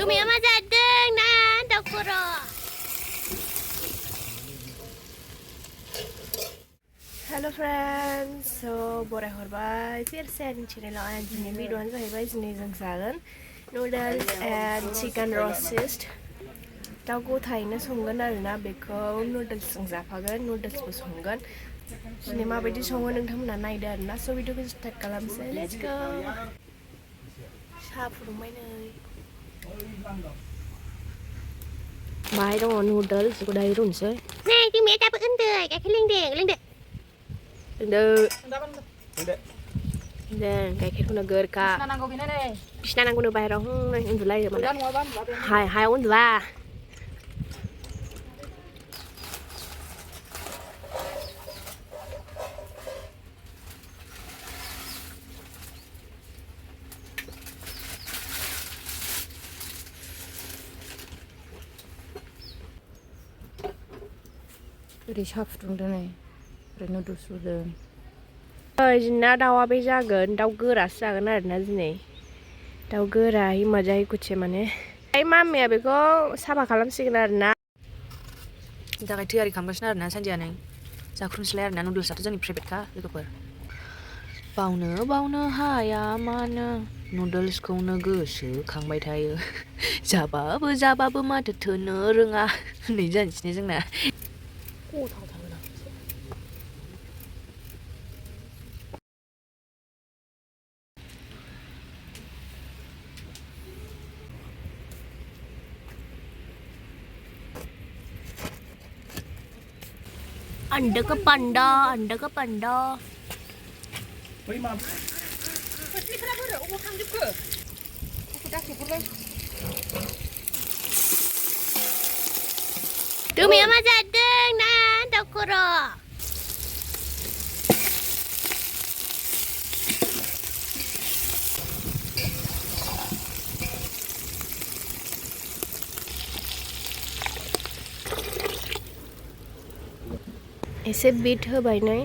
Rumia masa deng nan tak kuro. Hello friends, so borai horbai फिर से आंनि चेनेलाव आं दिनै भिडिअ'आनो जाहैबाय दिनै जों जागोन noodles and chicken roast दाउ गथायैनो संगोन आरोना बेखौ noodlesजों जाफागोन noodlesबो संगोन दिनै माबायदि सङो नोंथांमोना नायदो आरोना स' भिडिअ'खौ स्टार्ट खालामसै लेट्स गो साहा फुदुंबाय नै बाहाय दङ noodles बेखौ दायो रुनोसै नै बिमाया दाबो उन्दै गाइखेर लोंदो लोंदो गाइखेरखौ नोगोर का बिसिना नांगौनो बाहेराव उन्दुलायो माने हायाव उन्दुआ ओरै साहा फुदुंदों नै ओरै नुदल्स रुदों जोंना दाउआ बे जागोन दाउ गोरासो जागोन आरोना दिनै दाउ गोरा मजायै कुचे माने मामिया बेखौ साफा खालामसिगोन आरोना नि थाखाय थियारि खालामगासिनो आरोना सानजियानो जाख्रुनसैलाय आरोना नुदल्सआथ' जोंनि फेभरेटखा लोगोफोर बावनो हाया मानो नुदल्सखौनो गोसोखांबाय थायो जाबाबो माथो थोनो रोङा नै जानोसै जोंना अंडे का पंडा Rumia masa deng nan tak kuro एसे बीट होबाय नै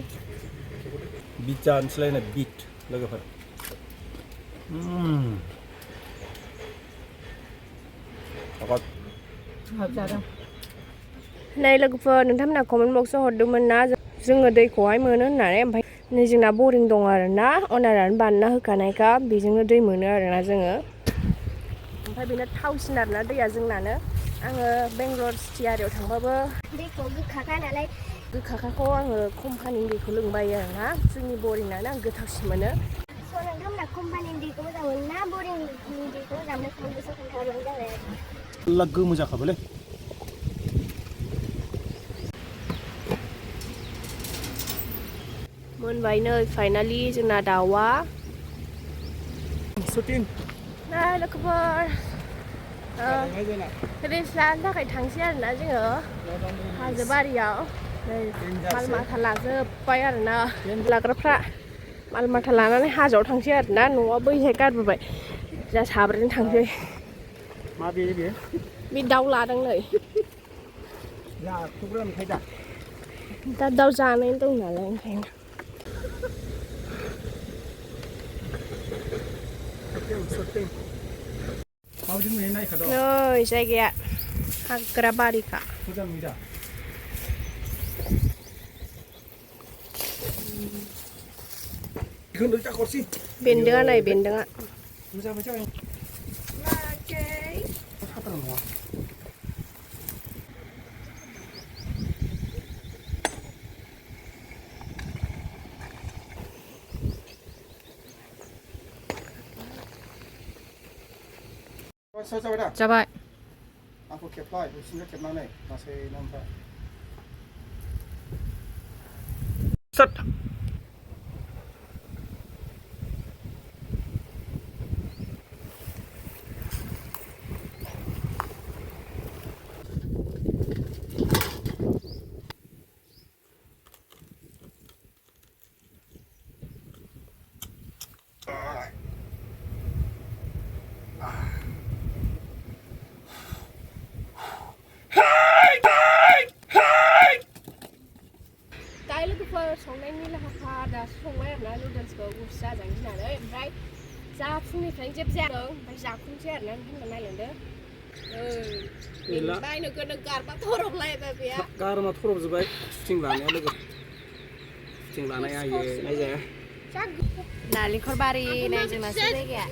बीट जानोसैलाय ना बीट लोगोफोर नै लोगोफोर नोंथांमोना कमेन्ट बक्सआव हरदोंमोन ना जोङो दैखौहाय मोनो होननानै ओमफ्राय नै जोंना बरिं दं आरोना अनारानो बानायना होखानायखा बेजोंनो दै मोनो आरोना जोङो ओमफ्राय बेनो थावसिन आरोना दैया जोंनानो आङो बेंगलर सिटियारियाव थांबाबो दैखौ गोखाखा नालाय गोखाखाखौ आङो कम्पानिनि दैखौ लोंबायो आरोना जोंनि बरिंआनो आं गोथावसिन मोनो स' नोंथांमोना कम्पानिनि दैखौ मोजां मोनो ना बरिंनि दैखौ मोजां मोनो कमेन्टआव खोन्थाहरबानो जाबाय आरो गोमो जाखाबायलै मोनबाय नै फाइनालि जोंना दाउआ नै लोगोफोर रेस्ट लानो थाखाय थांसै आरोना जोङो हाजो बारियाव नै माल माथा लाजोब्बाय आरोना लाग्राफ्रा माल माथा लानानै हाजोआव थांसै आरोना न'आव बैहाय गारबोबाय जा साब्रैनो थांसै मा बे दाउ लादों नै दा दाउ जानाय दं नालाय ओंखायनो नै जायगाया हाग्रा बारिखा बेन्दोंआ नै बेन्दोंआ जाबाय आंखौ खेबलाय बिसिनिखौ खेबनानै लासैनो ओमफ्राय संनायनि लाहार दासो संबाय आरोना नुदल्सखौ गुसु जाजानो गिनानै ओमफ्राय जाफुंनिफ्रायनो जेबो जादों ओमफ्राय जाफुंसै आरोना नोंथांमोना नायलांदो गैला बायनो गोनां गारबा थरबलायबाय बेया गारमा थरबजोब्बाय सुटिं लानाया लोगो सुटिं लानाया आयै नायजाया नालेंखर बारि नाय जोंनासो जायगाया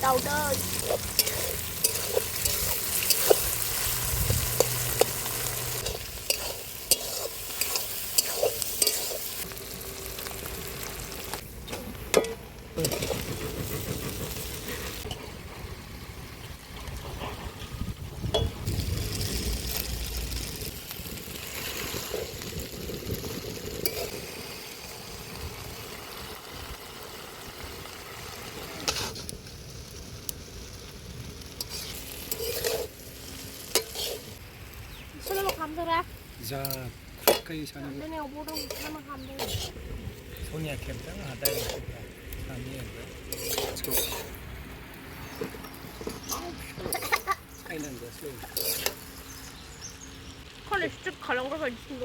दाउदै 손으로 감더라. जा खुरखायो सानैबो 내가 보던 하면 감더. 손이야 캡잖아 다이렉트야 सानैया let's go साइलेन्ट 컬러 진짜 가랑 거가 있는 거.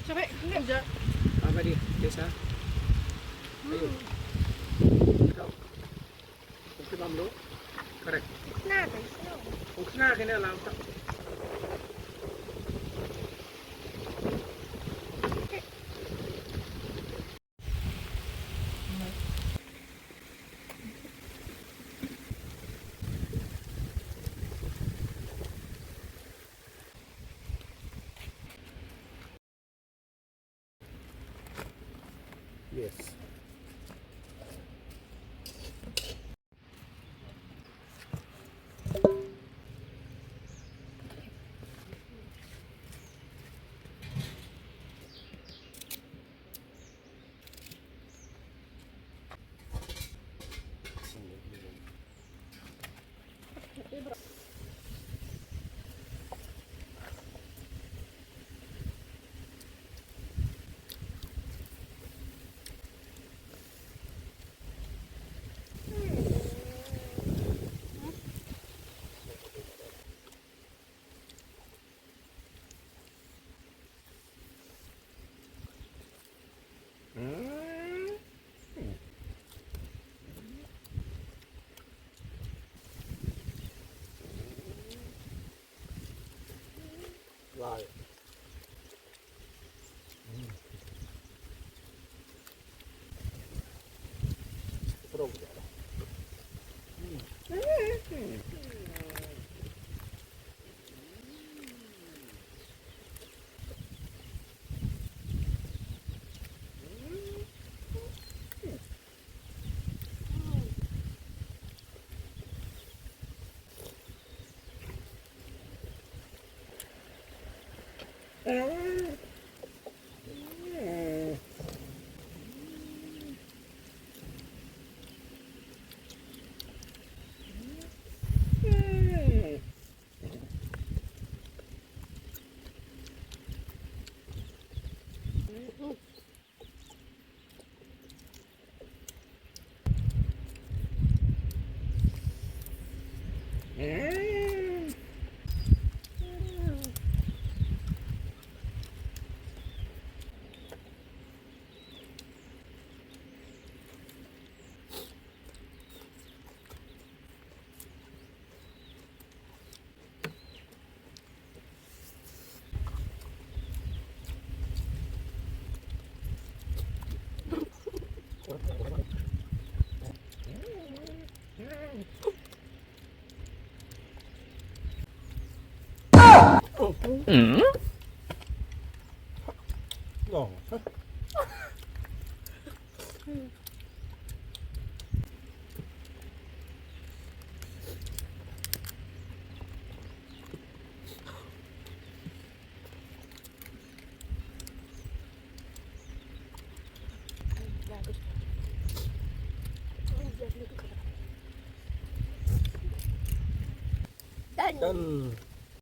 저게 근데 이제 माबायदि टेस्टआ आयौ संख्रि बानलु कारेक्ट 나도 있어. संख्रि नाङाखैनो लाबोफा Yes. Right. 들어보자. 어. 짠.